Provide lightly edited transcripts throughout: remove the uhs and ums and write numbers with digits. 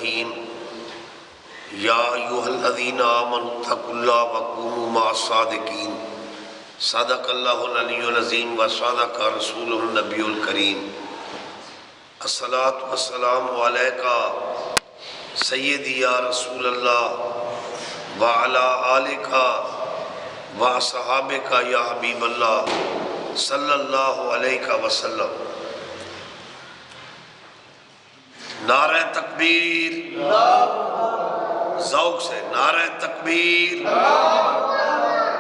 الرحیم یا ایھا الذین آمنوا اتقوا اللہ وکونوا مع الصادقین صدق اللہ العلی العظیم وصدق رسولہ النبی الکریم الصلاۃ والسلام علیک سیدی یا رسول اللہ وعلی آلک وصحابک یا حبیب اللہ صلی اللہ علیہ وسلم۔ نعرہ تکبیر، ذوق سے نعرہ تکبیر،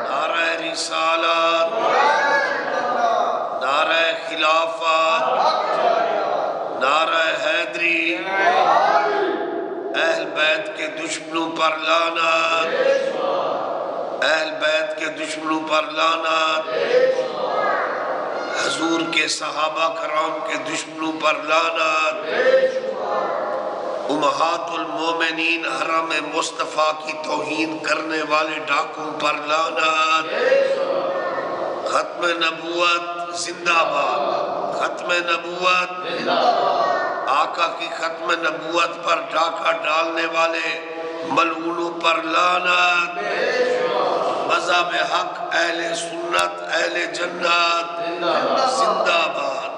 نعرہ رسالت، نعرہ خلافت، نعرہ حیدری، اہل بیت کے دشمنوں پر لعنت، اہل بیت کے دشمنوں پر لعنت، حضور کے صحابہ کرام کے دشمنوں پر لعنت، امہات المومنین حرم مصطفیٰ کی توہین کرنے والے ڈاکوں پر لعنت، ختم نبوت زندہ باد، ختم نبوت، آقا کی ختم نبوت پر ڈاکہ ڈالنے والے ملعونوں پر لعنت، مذہب حق اہل سنت اہل جنت زندہ باد۔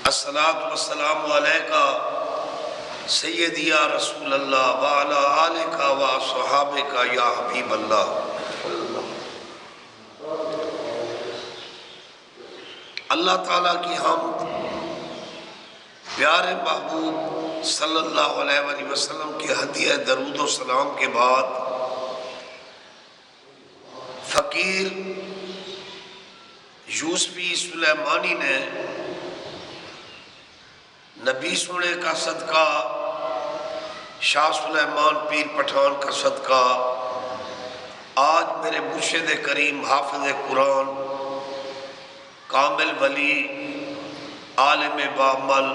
الصلاۃ والسلام علیک سیدی یا رسول اللہ وعلی آلک وصحابک یا حبیب اللہ۔ اللہ تعالیٰ کی حمد، پیارے محبوب صلی اللہ علیہ وآلہ وسلم کی ہدیہ درود و سلام کے بعد فقیر یوسفی سلیمانی نے نبی سونے کا صدقہ، شاہ سلیمان پیر پٹھان کا صدقہ، آج میرے مرشد کریم حافظ قرآن، کامل ولی، عالم بعمل،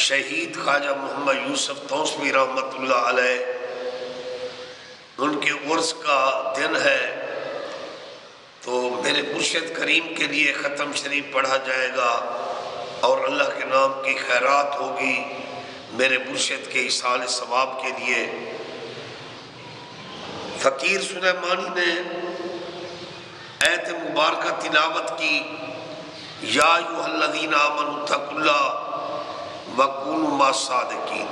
شہید خواجہ محمد یوسف توسوی رحمۃ اللہ علیہ، ان کے عرس کا دن ہے، تو میرے مرشد کریم کے لیے ختم شریف پڑھا جائے گا اور اللہ کے نام کی خیرات ہوگی میرے مرشد کے ایصال ثواب کے لیے۔ فقیر سلیمانی نے آیت مبارکہ تلاوت کی، یا ایھا الذین آمنوا اتقوا اللہ وکونوا مع الصادقین،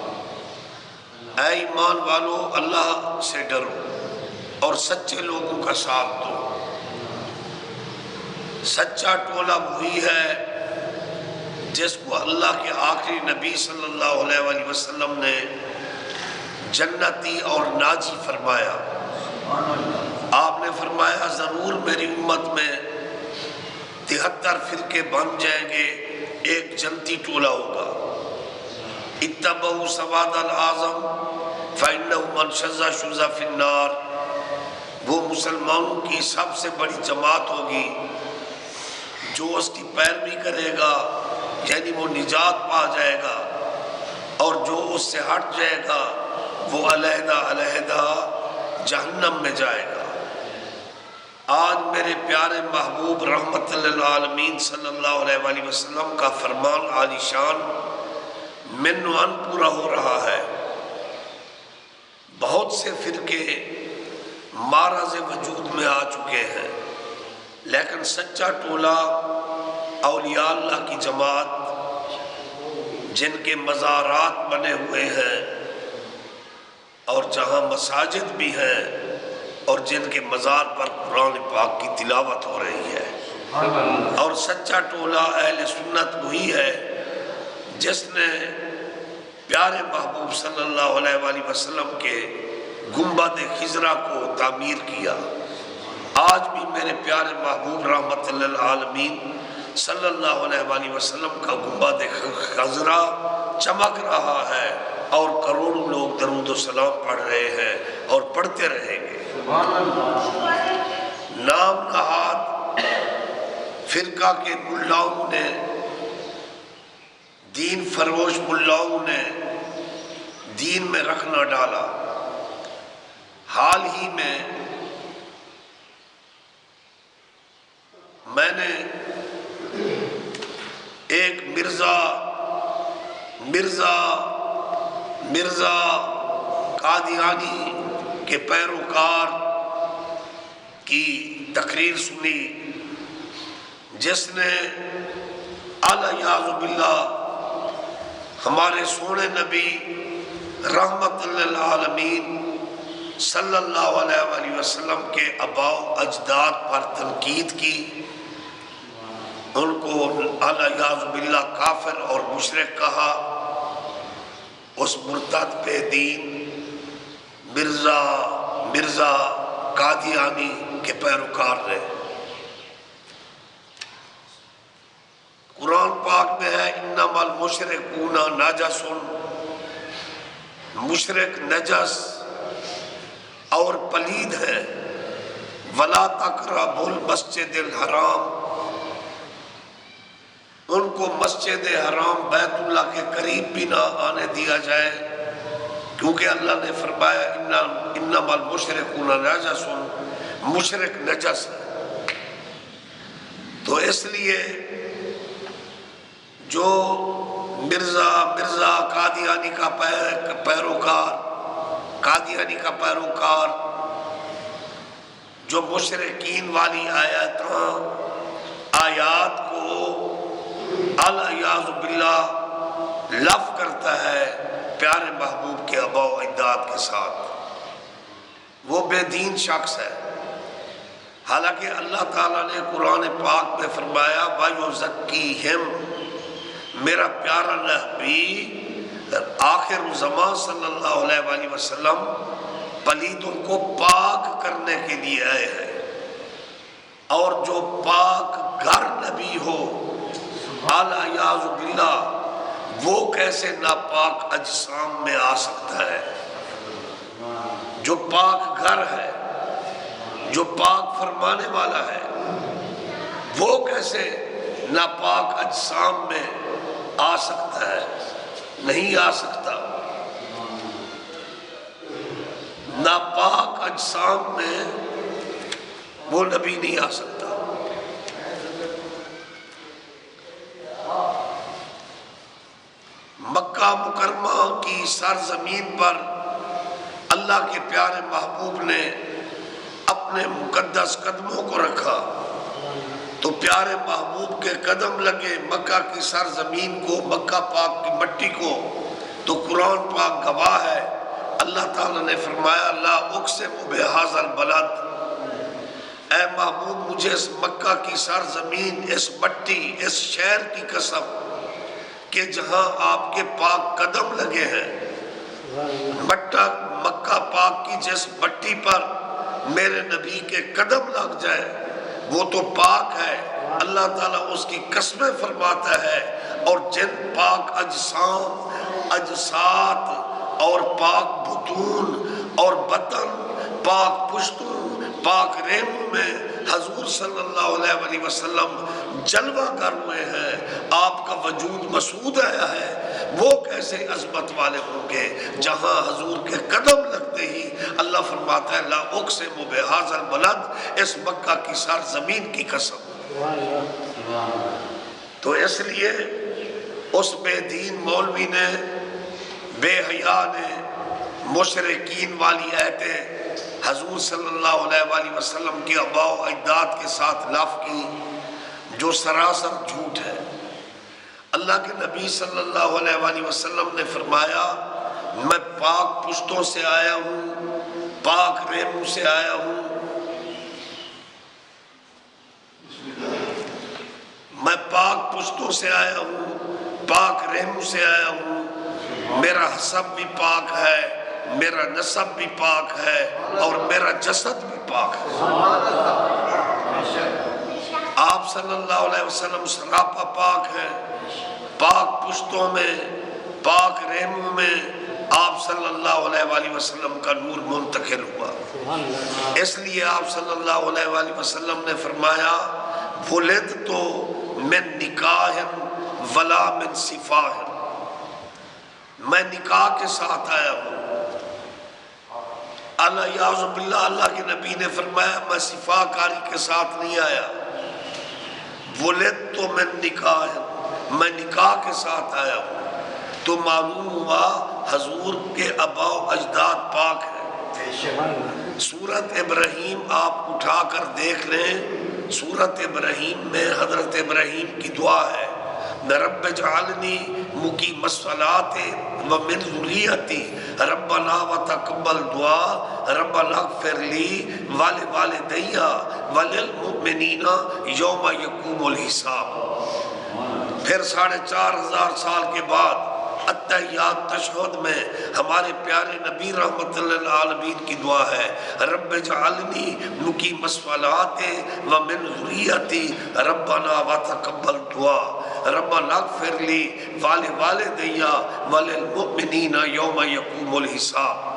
اے ایمان والو اللہ سے ڈرو اور سچے لوگوں کا ساتھ دو۔ سچا ٹولہ وہی ہے جس کو اللہ کے آخری نبی صلی اللہ علیہ وآلہ وسلم نے جنتی اور ناجی فرمایا۔ آپ نے فرمایا ضرور میری امت میں 73 فرقے بن جائیں گے، ایک جنتی ٹولہ ہوگا۔ اتبعوا سواد الاعظم فإنه من شذ شذ فی النار، وہ مسلمانوں کی سب سے بڑی جماعت ہوگی، جو اس کی پیروی کرے گا یعنی وہ نجات پا جائے گا، اور جو اس سے ہٹ جائے گا وہ علیحدہ علیحدہ جہنم میں جائے گا۔ آج میرے پیارے محبوب رحمت للعالمین صلی اللہ علیہ وآلہ وسلم کا فرمان عالی شان منوان پورا ہو رہا ہے۔ بہت سے فرقے معرض وجود میں آ چکے ہیں، لیکن سچا ٹولہ اولیاء اللہ کی جماعت جن کے مزارات بنے ہوئے ہیں اور جہاں مساجد بھی ہیں اور جن کے مزار پر قرآن پاک کی تلاوت ہو رہی ہے، اور سچا ٹولہ اہل سنت وہی ہے جس نے پیارے محبوب صلی اللہ علیہ وآلہ وسلم کے گنبد خضرا کو تعمیر کیا۔ آج بھی میرے پیارے محبوب رحمت للعالمین صلی اللہ علیہ وآلہ وسلم کا گنبد خضرا چمک رہا ہے اور کروڑوں لوگ درود و سلام پڑھ رہے ہیں اور پڑھتے رہیں گے۔ نام نہاد فرقہ کے ملاؤں نے، دین فروش ملاؤں نے دین میں رکھ نہ ڈالا۔ حال ہی میں میں نے ایک مرزا مرزا قادیانی کے پیروکار کی تقریر سنی، جس نے اعلیٰ باللہ ہمارے سونے نبی رحمت للعالمین صلی اللہ علیہ وآلہ وسلم کے آباء و اجداد پر تنقید کی، ان کو اعلیٰ باللہ کافر اور مشرک کہا۔ اس مرتد بے دین مرزا قادیانی کے پیروکار نے، قرآن پاک میں ہے انما المشرکون نجس، مشرک نجس اور پلید ہے، ولا تقربوا المسجد الحرام، ان کو مسجد حرام بیت اللہ کے قریب بھی نہ آنے دیا جائے، کیونکہ اللہ نے فرمایا انما المشرکون نجس، مشرک نجس ہے۔ تو اس لیے جو مرزا قادیانی کا پیروکار جو مشرکین والی آیات کو اعلیٰ باللہ لف کرتا ہے پیارے محبوب کے آباء و اجداد کے ساتھ، وہ بے دین شخص ہے۔ حالانکہ اللہ تعالیٰ نے قرآن پاک میں فرمایا وَيُزَكِّيهِمْ، میرا پیارا نبی آخر الزمان صلی اللہ علیہ وآلہ وسلم پلیدوں کو پاک کرنے کے لیے آئے ہیں، اور جو پاک گھر نبی ہو اعلیٰ باللہ وہ کیسے ناپاک اجسام میں آ سکتا ہے؟ جو پاک گھر ہے، جو پاک فرمانے والا ہے، وہ کیسے ناپاک اجسام میں آ سکتا ہے؟ نہیں آ سکتا۔ ناپاک اجسام میں وہ نبی نہیں آ سکتا۔ مکہ مکرمہ کی سرزمین پر اللہ کے پیارے محبوب نے اپنے مقدس قدموں کو رکھا تو پیارے محبوب کے قدم لگے مکہ کی سرزمین کو، مکہ پاک کی مٹی کو، تو قرآن پاک گواہ ہے۔ اللہ تعالیٰ نے فرمایا لا اقسم بہذا البلد، اے محبوب مجھے اس مکہ کی سرزمین، اس مٹی، اس شہر کی قسم کہ جہاں آپ کے پاک قدم لگے ہیں، مکہ پاک کی جس مٹی پر میرے نبی کے قدم لگ جائے وہ تو پاک ہے، اللہ تعالیٰ اس کی قسمیں فرماتا ہے۔ اور جن پاک اجسام، اجساد اور پاک بطون اور بطن، پاک پشتوں، پاک ریموں میں حضور صلی اللہ علیہ وآلہ وسلم جلوہ گر ہوئے ہیں، آپ کا وجود مسعود آیا ہے، وہ کیسے عظمت والے ہوں گے؟ جہاں حضور کے قدم لگتے ہی اللہ فرماتا ہے لا اقسم بہذا البلد، اس مکہ کی سرزمین کی قسم۔ تو اس لیے اس بے دین مولوی نے، بے حیا نے مشرکین والی آیتیں حضور صلی اللہ علیہ وآلہ وسلم کی آباء و اجداد کے ساتھ لاف کی، جو سراسر جھوٹ ہے۔ اللہ کے نبی صلی اللہ علیہ وآلہ وسلم نے فرمایا میں پاک پشتوں سے آیا ہوں، پاک ریموں سے آیا ہوں، میں پاک پشتوں سے آیا ہوں، پاک ریموں سے آیا ہوں، میرا حسب بھی پاک ہے، میرا نسب بھی پاک ہے، اور میرا جسد بھی پاک ہے۔ آپ صلی اللہ علیہ وسلم سراپا پاک ہیں، پاک پشتوں میں، پاک ریموں میں آپ صلی اللہ علیہ وآلہ وسلم کا نور منتقل ہوا۔ اس لیے آپ صلی اللہ علیہ وآلہ وسلم نے فرمایا ولد تو من نکاح ولا من صفاح، میں نکاح کے ساتھ آیا ہوں۔ اعوذ باللہ، اللہ کے نبی نے فرمایا میں صفا کاری کے ساتھ نہیں آیا، ولد تو من نکاح، میں نکاح کے ساتھ آیا ہوں۔ تو معلوم ہوا حضور کے آبا و اجداد پاک ہیں۔ سورت ابراہیم آپ اٹھا کر دیکھ لیں، سورت ابراہیم میں حضرت ابراہیم کی دعا ہے، رب اجعلنی مقیم الصلاۃ ومن ذریتی ربنا وتقبل دعا ربنا اغفر لی ولوالدی وللمؤمنین یوم یقوم الحساب۔ پھر 4500 سال کے بعد التحیات تشہد میں ہمارے پیارے نبی رحمت للعالمین کی دعا ہے، رب اجعلنی مقیم الصلاۃ ومن ذریتی ربنا وتقبل دعا ربنا اغفر لی ولوالدی وللمؤمنین یوم یقوم الحساب۔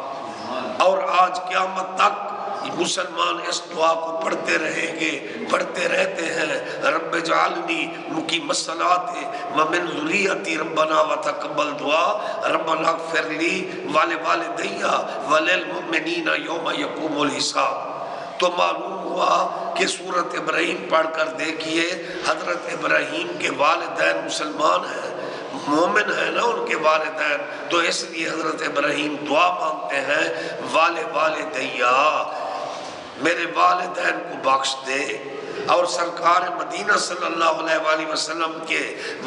اور آج قیامت تک مسلمان اس دعا کو پڑھتے رہیں گے، پڑھتے رہتے ہیں، رب اجعلنی مقیم الصلاۃ ومن ذریتی ربنا وتقبل دعا ربنا اغفر لی ولوالدی وللمؤمنین یوم یقوم الحساب۔ تو معلوم ہوا کہ سورت ابراہیم پڑھ کر دیکھیے، حضرت ابراہیم کے والدین مسلمان ہیں، مومن ہیں نا ان کے والدین، تو اس لیے حضرت ابراہیم دعا مانگتے ہیں، والدیا میرے والدین کو بخش دے۔ اور سرکار مدینہ صلی اللہ علیہ وآلہ وسلم کے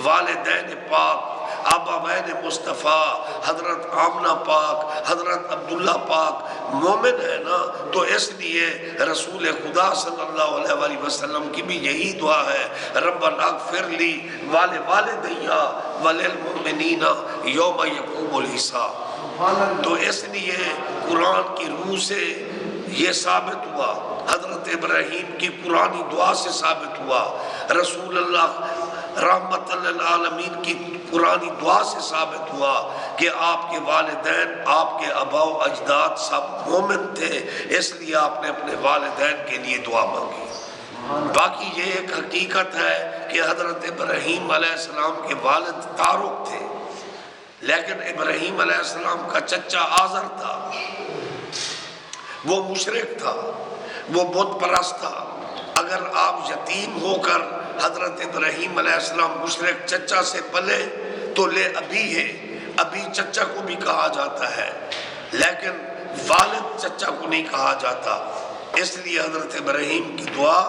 والدین پاک آباوین مصطفیٰ حضرت آمنہ پاک، حضرت عبداللہ پاک مومن ہے نا، تو اس لیے رسول خدا صلی اللہ علیہ وآلہ وسلم کی بھی یہی دعا ہے، ربنا اغفر لی ولوالدی وللمؤمنین یوم یقوم الحساب۔ تو اس لیے قرآن کی روح سے یہ ثابت ہوا، حضرت ابراہیم کی قرآنی دعا سے ثابت ہوا، رسول اللہ رحمت للعالمین کی قرآنی دعا سے ثابت ہوا کہ آپ کے والدین، آپ کے آبا و اجداد سب مومن تھے، اس لیے آپ نے اپنے والدین کے لیے دعا مانگی۔ باقی یہ ایک حقیقت ہے کہ حضرت ابراہیم علیہ السلام کے والد تارک تھے، لیکن ابراہیم علیہ السلام کا چچا آزر تھا، وہ مشرک تھا، وہ بت پرست تھا۔ اگر آپ یتیم ہو کر حضرت ابراہیم علیہ السلام مشرک چچا سے پلے تو لے ابی ہے، ابی چچا کو بھی کہا جاتا ہے، لیکن والد چچا کو نہیں کہا جاتا۔ اس لیے حضرت ابراہیم کی دعا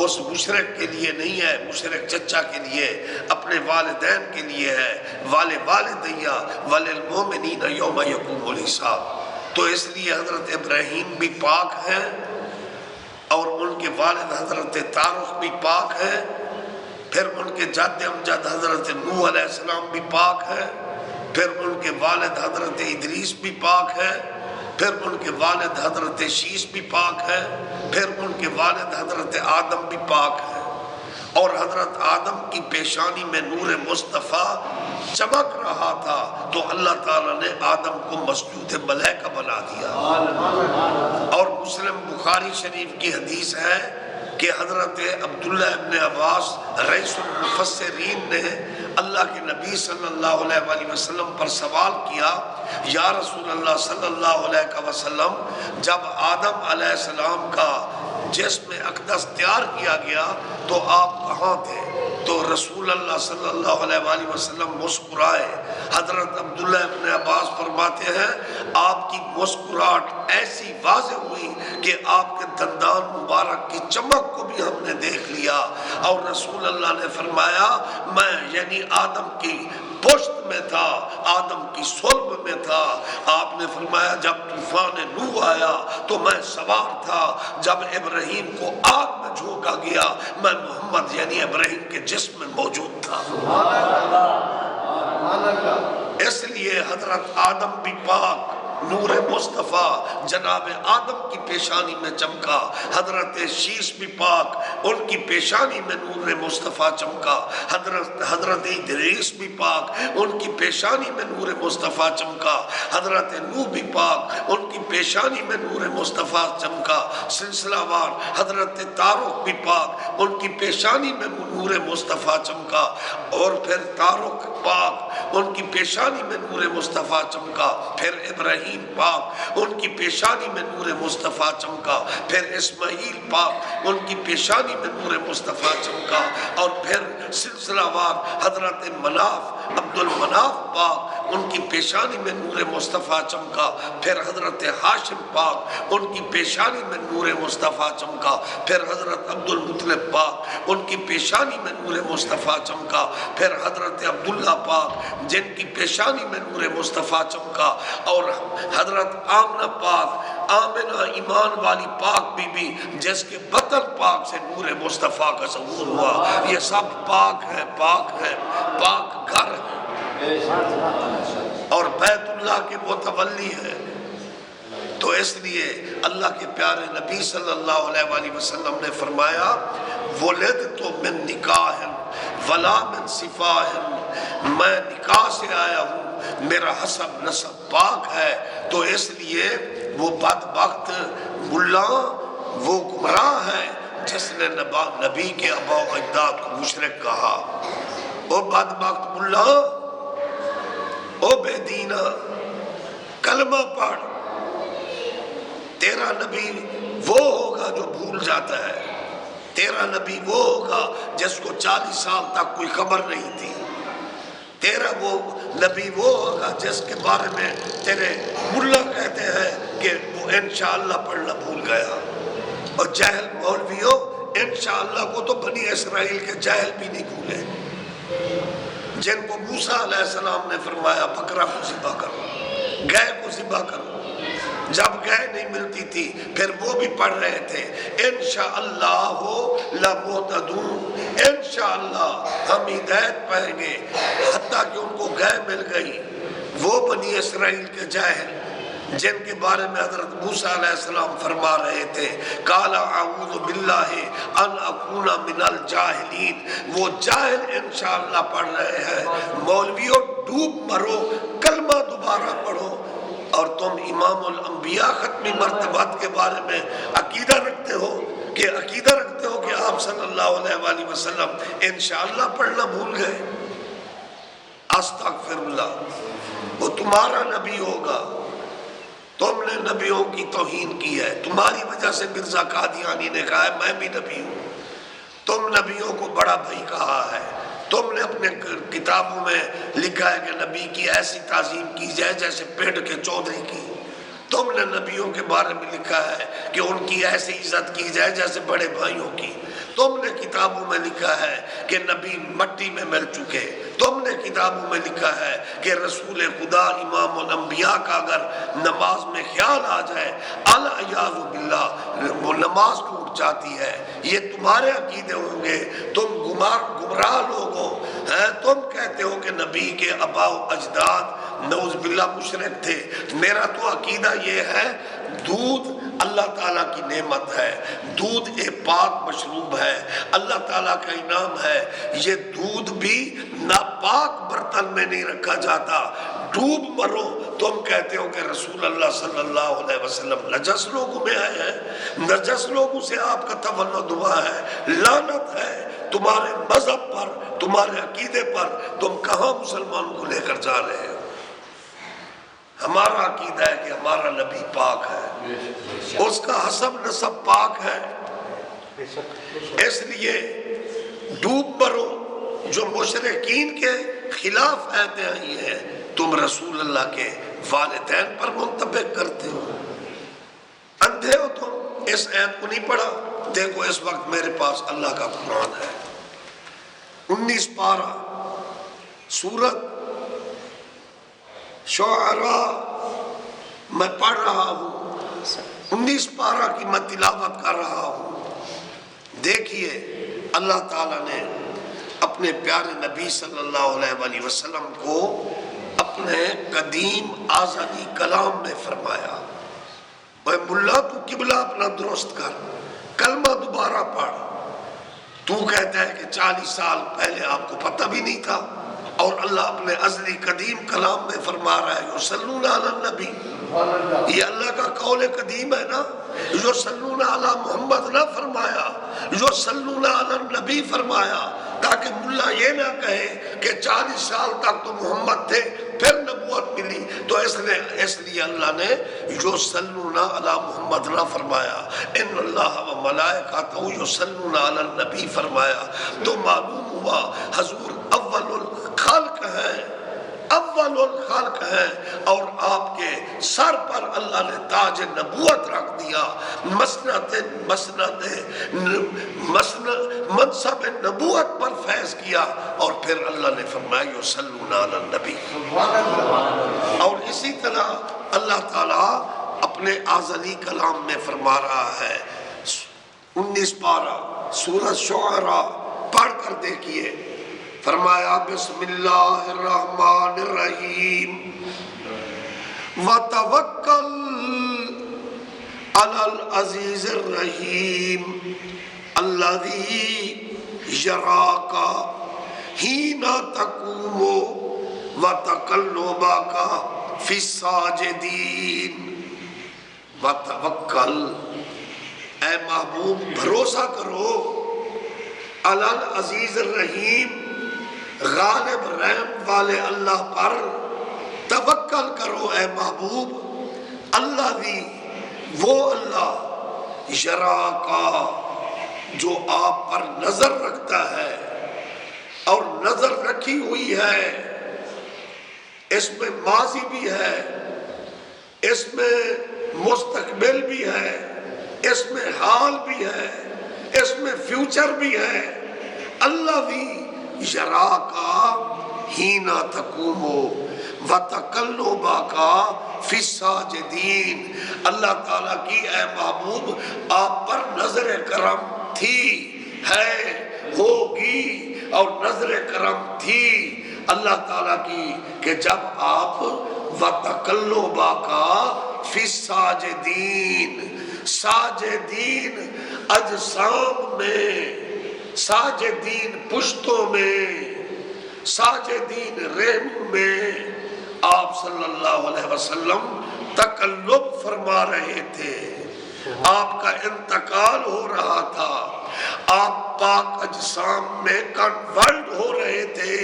اس مشرک کے لیے نہیں ہے، مشرک چچا کے لیے، اپنے والدین کے لیے ہے، والدی وللمؤمنین یوم یقوم الحساب۔ تو اس لیے حضرت ابراہیم بھی پاک ہیں اور ان کے والد حضرت تارخ بھی پاک ہیں، پھر ان کے جد امجد حضرت نوح علیہ السلام بھی پاک ہیں، پھر ان کے والد حضرت ادریس بھی پاک ہیں، پھر ان کے والد حضرت شیش بھی پاک ہیں، پھر ان کے والد حضرت آدم بھی پاک ہیں۔ اور حضرت آدم کی پیشانی میں نور مصطفیٰ چمک رہا تھا تو اللہ تعالیٰ نے آدم کو مسجود ملائکہ بنا دیا۔ اور مسلم بخاری شریف کی حدیث ہے کہ حضرت عبداللہ ابن عباس رئیس المفسرین نے اللہ کے نبی صلی اللہ علیہ وآلہ وسلم پر سوال کیا، یا رسول اللہ صلی اللہ علیہ وسلم، جب آدم علیہ السلام کا جسم اقدس تیار کیا گیا تو آپ کہاں تھے؟ تو رسول اللہ صلی اللہ علیہ وآلہ وسلم مسکرائے۔ حضرت عبداللہ ابن عباس فرماتے ہیں آپ کی مسکراہٹ ایسی واضح ہوئی کہ آپ کے دندان مبارک کی چمک کو بھی ہم نے دیکھ لیا، اور رسول اللہ نے فرمایا میں یعنی آدم کی پشت میں تھا، آدم کی صلب میں تھا۔ آپ نے فرمایا جب طوفان نوح آیا تو میں سوار تھا، جب ابراہیم کو آگ میں جھونکا گیا میں محمد یعنی ابراہیم کے جسم میں موجود تھا۔ اس لیے حضرت آدم بھی پاک، نور مصطفیٰ جناب آدم کی پیشانی میں چمکا، حضرت شیش بھی پاک، ان کی پیشانی میں نور مصطفیٰ چمکا، حضرت ادریس بھی پاک، ان کی پیشانی میں نور مصطفیٰ چمکا، حضرت نوح بھی پاک، ان کی پیشانی میں نور مصطفیٰ چمکا، سلسلہ وار حضرت تارق بھی پاک، ان کی پیشانی میں نور مصطفیٰ چمکا، اور پھر تارق پاک، ان کی پیشانی میں نور مصطفیٰ چمکا، پھر ابراہیم پاک، ان کی پیشانی میں نور مصطفیٰ چمکا، پھر اسماعیل پاک، ان کی پیشانی میں نور مصطفیٰ چمکا، اور پھر سلسلہ وار حضرت مناف، عبد المناف پاک، ان کی پیشانی میں نور مصطفیٰ چمکا، پھر حضرت ہاشم پاک ان کی پیشانی میں نور مصطفیٰ چمکا، پھر حضرت عبد المطلب پاک ان کی پیشانی میں نور مصطفیٰ چمکا، پھر حضرت عبداللہ پاک جن کی پیشانی میں نور مصطفیٰ چمکا، اور حضرت آمنہ پاک، آمنہ ایمان والی پاک بی بی جس کے بطن پاک سے نور مصطفیٰ کا ظہور ہوا۔ یہ سب پاک ہے، پاک ہے، پاک گھر ہے اور بیت اللہ کے متولی ہے۔ تو اس لیے اللہ کے پیارے نبی صلی اللہ علیہ وآلہ وسلم نے فرمایا وَلِدْتُ مِن نِکَاحٍ وَلَا مِن صِفَاحٍ، میں نکاح سے آیا ہوں، میرا حسب نسب پاک ہے۔ تو اس لیے وہ بدبخت ملا، وہ گمراہ ہے جس نے نبی کے آباء و اجداد کو مشرک کہا۔ او بدبخت ملا، او بے دینہ، کلمہ پڑھ، تیرا نبی وہ ہوگا جو بھول جاتا ہے، تیرا نبی وہ ہوگا جس کو 40 سال تک کوئی خبر نہیں تھی، تیرا وہ نبی وہ ہوگا جس کے بارے میں تیرے ملا کہتے ہیں کہ وہ انشاءاللہ پڑھنا بھول گیا۔ اور جاہل مولویوں، انشاءاللہ کو تو بنی اسرائیل کے جاہل بھی نہیں بھولے، جن کو موسیٰ علیہ السلام نے فرمایا بکرا کو ذبح کرو، گائے کو ذبح کرو، جب گائے نہیں ملتی تھی پھر وہ بھی پڑھ رہے تھے انشاءاللہ لمہتدون، انشاءاللہ ہم ہدایت پائیں گے، حتیٰ کہ ان کو گائے مل گئی۔ وہ بنی اسرائیل کے جاہل جن کے بارے میں حضرت موسیٰ علیہ السلام فرما رہے تھے قال اعوذ باللہ ان اکون من الجاہلین، وہ جاہل انشاءاللہ پڑھ رہے ہیں۔ مولویوں ڈوب مرو، کلمہ دوبارہ پڑھو، اور تم امام الانبیاء ختمی مرتبات کے بارے میں عقیدہ رکھتے ہو کہ آپ صلی اللہ علیہ وآلہ وسلم انشاءاللہ پڑھنا بھول گئے۔ استغفر اللہ، وہ تمہارا نبی ہوگا، تم نے نبیوں کی توہین کی ہے، تمہاری وجہ سے مرزا قادیانی نے کہا ہے میں بھی نبی ہوں، تم نبیوں کو بڑا بھائی کہا ہے، تم نے اپنے کتابوں میں لکھا ہے کہ نبی کی ایسی تعظیم کی جائے جیسے پیڑ کے چودھری کی، تم نے نبیوں کے بارے میں لکھا ہے کہ ان کی ایسی عزت کی جائے جیسے بڑے بھائیوں کی، تم نے کتابوں میں لکھا ہے کہ نبی مٹی میں مل چکے، تم نے کتابوں میں لکھا ہے کہ رسول خدا امام الانبیاء کا اگر نماز میں خیال آ جائے العیاذ باللہ وہ نماز ٹوٹ جاتی ہے۔ یہ تمہارے عقیدے ہوں گے، تم گمراہ لوگ ہو، تم کہتے ہو کہ نبی کے آباء و اجداد نعوذ باللہ مشرک تھے۔ میرا تو عقیدہ یہ ہے دودھ اللہ تعالیٰ کی نعمت ہے، دودھ ایک پاک مشروب ہے، اللہ تعالیٰ کا انعام ہے، یہ دودھ بھی ناپاک برتن میں نہیں رکھا جاتا۔ ڈوب مرو، تم کہتے ہو کہ رسول اللہ صلی اللہ علیہ وسلم نجس لوگوں میں آئے ہیں، نجس لوگوں سے آپ کا تولد ہوا ہے، لعنت ہے تمہارے مذہب پر، تمہارے عقیدے پر، تم کہاں مسلمانوں کو لے کر جا رہے ہو؟ ہمارا عقیدہ ہے کہ ہمارا نبی پاک ہے، اس کا حسب نسب پاک ہے، اس لیے ڈوب مرو۔ جو مشرکین کے خلاف آیتیں آئی ہیں تم رسول اللہ کے والدین پر منطبق کرتے ہو، اندھے ہو تم، اس آیت کو نہیں پڑھا؟ دیکھو اس وقت میرے پاس اللہ کا قرآن ہے، 19 پارہ سورت شعراء میں پڑھ رہا ہوں، 19 پارہ کی میں تلاوت کر رہا ہوں۔ دیکھیے اللہ تعالیٰ نے اپنے پیارے نبی صلی اللہ علیہ وآلہ وسلم کو اپنے قدیم آزادی کلام میں فرمایا اے ملا تو قبلہ اپنا درست کر، کلمہ دوبارہ پڑھ۔ تو کہتا ہے کہ 40 سال پہلے آپ کو پتہ بھی نہیں تھا، اور اللہ اپنے ازلی قدیم کلام میں فرما رہا ہے یصلون علی النبی، یہ اللہ کا قول قدیم ہے نا، یصلون علی محمد نہ فرمایا، یصلون علی النبی فرمایا، تاکہ ملا یہ نہ کہے کہ 40 سال تک تو محمد تھے پھر نبوت ملی، تو اس لیے اللہ نے یصلون علی محمد نہ فرمایا، ان اللہ و ملائکتہ یصلون علی النبی فرمایا۔ تو معلوم ہوا حضور اول الخلق ہے، اول اول الخلق ہیں اور آپ کے سر پر اللہ نے تاج نبوت رکھ دیا، منصب نبوت پر فیض کیا، اور پھر اللہ نے فرمایا یصلون علی النبی۔ اور اسی طرح اللہ تعالیٰ اپنے ازلی کلام میں فرما رہا ہے، 19 پارہ سورۃ شعراء پڑھ کر دیکھیے، فرمایا بسم اللہ الرحمن الرحیم وتوکل علی العزیز الرحیم الذی یراک حین تقوم وتقلبک فی الساجدین۔ وتوکل، اے محبوب بھروسہ کرو، علی العزیز الرحیم، غالب رحم والے اللہ پر توکل کرو اے محبوب۔ اللہ بھی وہ اللہ یراکا جو آپ پر نظر رکھتا ہے، اور نظر رکھی ہوئی ہے، اس میں ماضی بھی ہے، اس میں مستقبل بھی ہے، اس میں حال بھی ہے، اس میں فیوچر بھی ہے۔ اللہ بھی یراکا حین تقوم وتقلبک فی الساجدین۔ اللہ تعالیٰ کی اے محبوب آپ پر نظر کرم تھی، ہے، ہوگی، اور نظر کرم تھی اللہ تعالیٰ کی کہ جب آپ وتقلبک فی الساجدین، ساجدین اجسام میں، ساجدین پشتوں میں، ساجدین رحم میں آپ صلی اللہ علیہ وسلم تقلب فرما رہے تھے، آپ کا انتقال ہو رہا تھا، آپ پاک اجسام میں کنورٹ ہو رہے تھے۔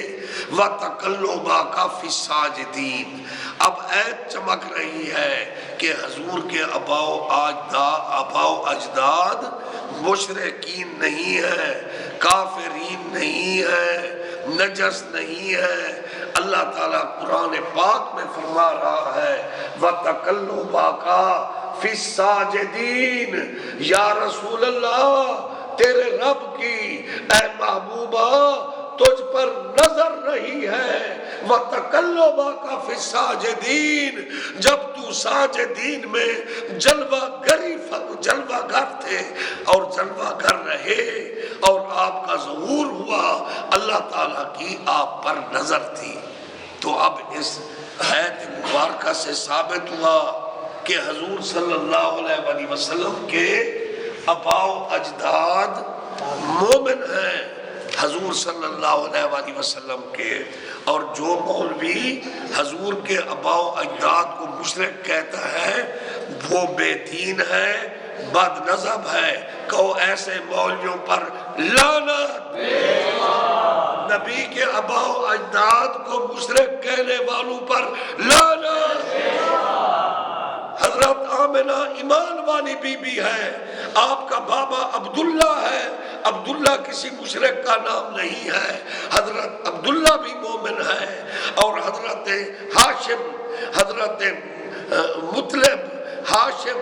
وَتَقَلُّبَكَ فِي السَّاجِدِينَ۔ اب عید چمک رہی ہے کہ حضور کے آباؤ اجداد مشرکین نہیں ہے، کافرین نہیں ہے، نجس نہیں ہے۔ اللہ تعالیٰ قرآن پاک میں فرما رہا ہے وَتَقَلُّبَكَ فی الساجدین۔ یا رسول اللہ، تیرے رب کی اے محبوبہ تجھ پر نظر رہی ہے، وَتَقَلُّبَكَ فِي السَّاجِدِينَ۔ جب تو ساجدین میں جلوہ گر تھے اور جلوہ گر رہے اور آپ کا ظہور ہوا، اللہ تعالیٰ کی آپ پر نظر تھی۔ تو اب اس آیت مبارکہ سے ثابت ہوا کہ حضور صلی اللہ علیہ وسلم کے آباؤ اجداد مومن ہیں، حضور صلی اللہ علیہ وسلم کے، اور جو مولوی حضور کے آباؤ اجداد کو مشرک کہتا ہے وہ بے دین ہے، بد نظب ہے۔ کہو ایسے مولویوں پر لعنت۔ نبی کے آباؤ اجداد کو مشرک کہنے والوں پر لعنت۔ حضرت آمنہ ایمان والی بی بی ہے، آپ کا بابا عبداللہ ہے، عبداللہ کسی مشرک کا نام نہیں ہے، حضرت عبداللہ بھی مومن ہے، اور حضرت ہاشم، حضرت مطلب، ہاشم،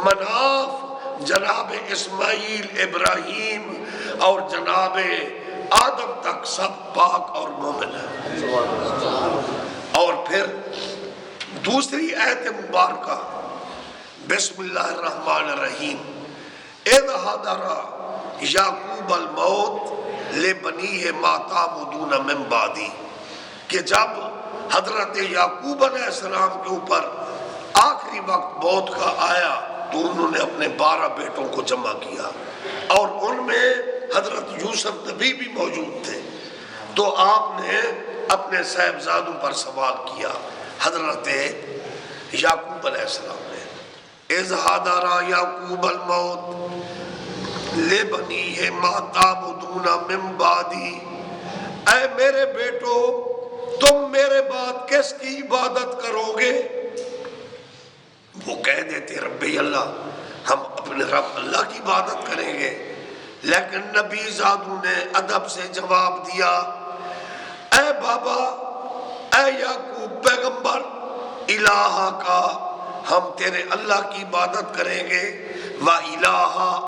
مناف، جناب اسماعیل، ابراہیم اور جناب آدم تک سب پاک اور مومن ہیں۔ اور پھر دوسری آیت مبارکہ بسم اللہ الرحمن الرحیم اذ حضر یعقوب الموت لبنیہ ما تعبدون من بعدی، کہ جب حضرت یعقوب علیہ السلام کے اوپر آخری وقت موت کا آیا تو انہوں نے اپنے 12 بیٹوں کو جمع کیا، اور ان میں حضرت یوسف نبی بھی موجود تھے۔ تو آپ نے اپنے صاحبزادوں پر سوال کیا، حضرت یعقوب علیہ السلام نے، اذ حضر یعقوب الموت لبنیہ ما تعبدون من بعدی، اے میرے بیٹو تم میرے بعد کس کی عبادت کرو گے؟ وہ کہہ دیتے ربی اللہ، ہم اپنے رب اللہ کی عبادت کریں گے، لیکن نبی زادوں نے ادب سے جواب دیا، اے بابا اے یعقوب پیغمبر، الہ کا، ہم تیرے اللہ کی عبادت کریں گے، و الہ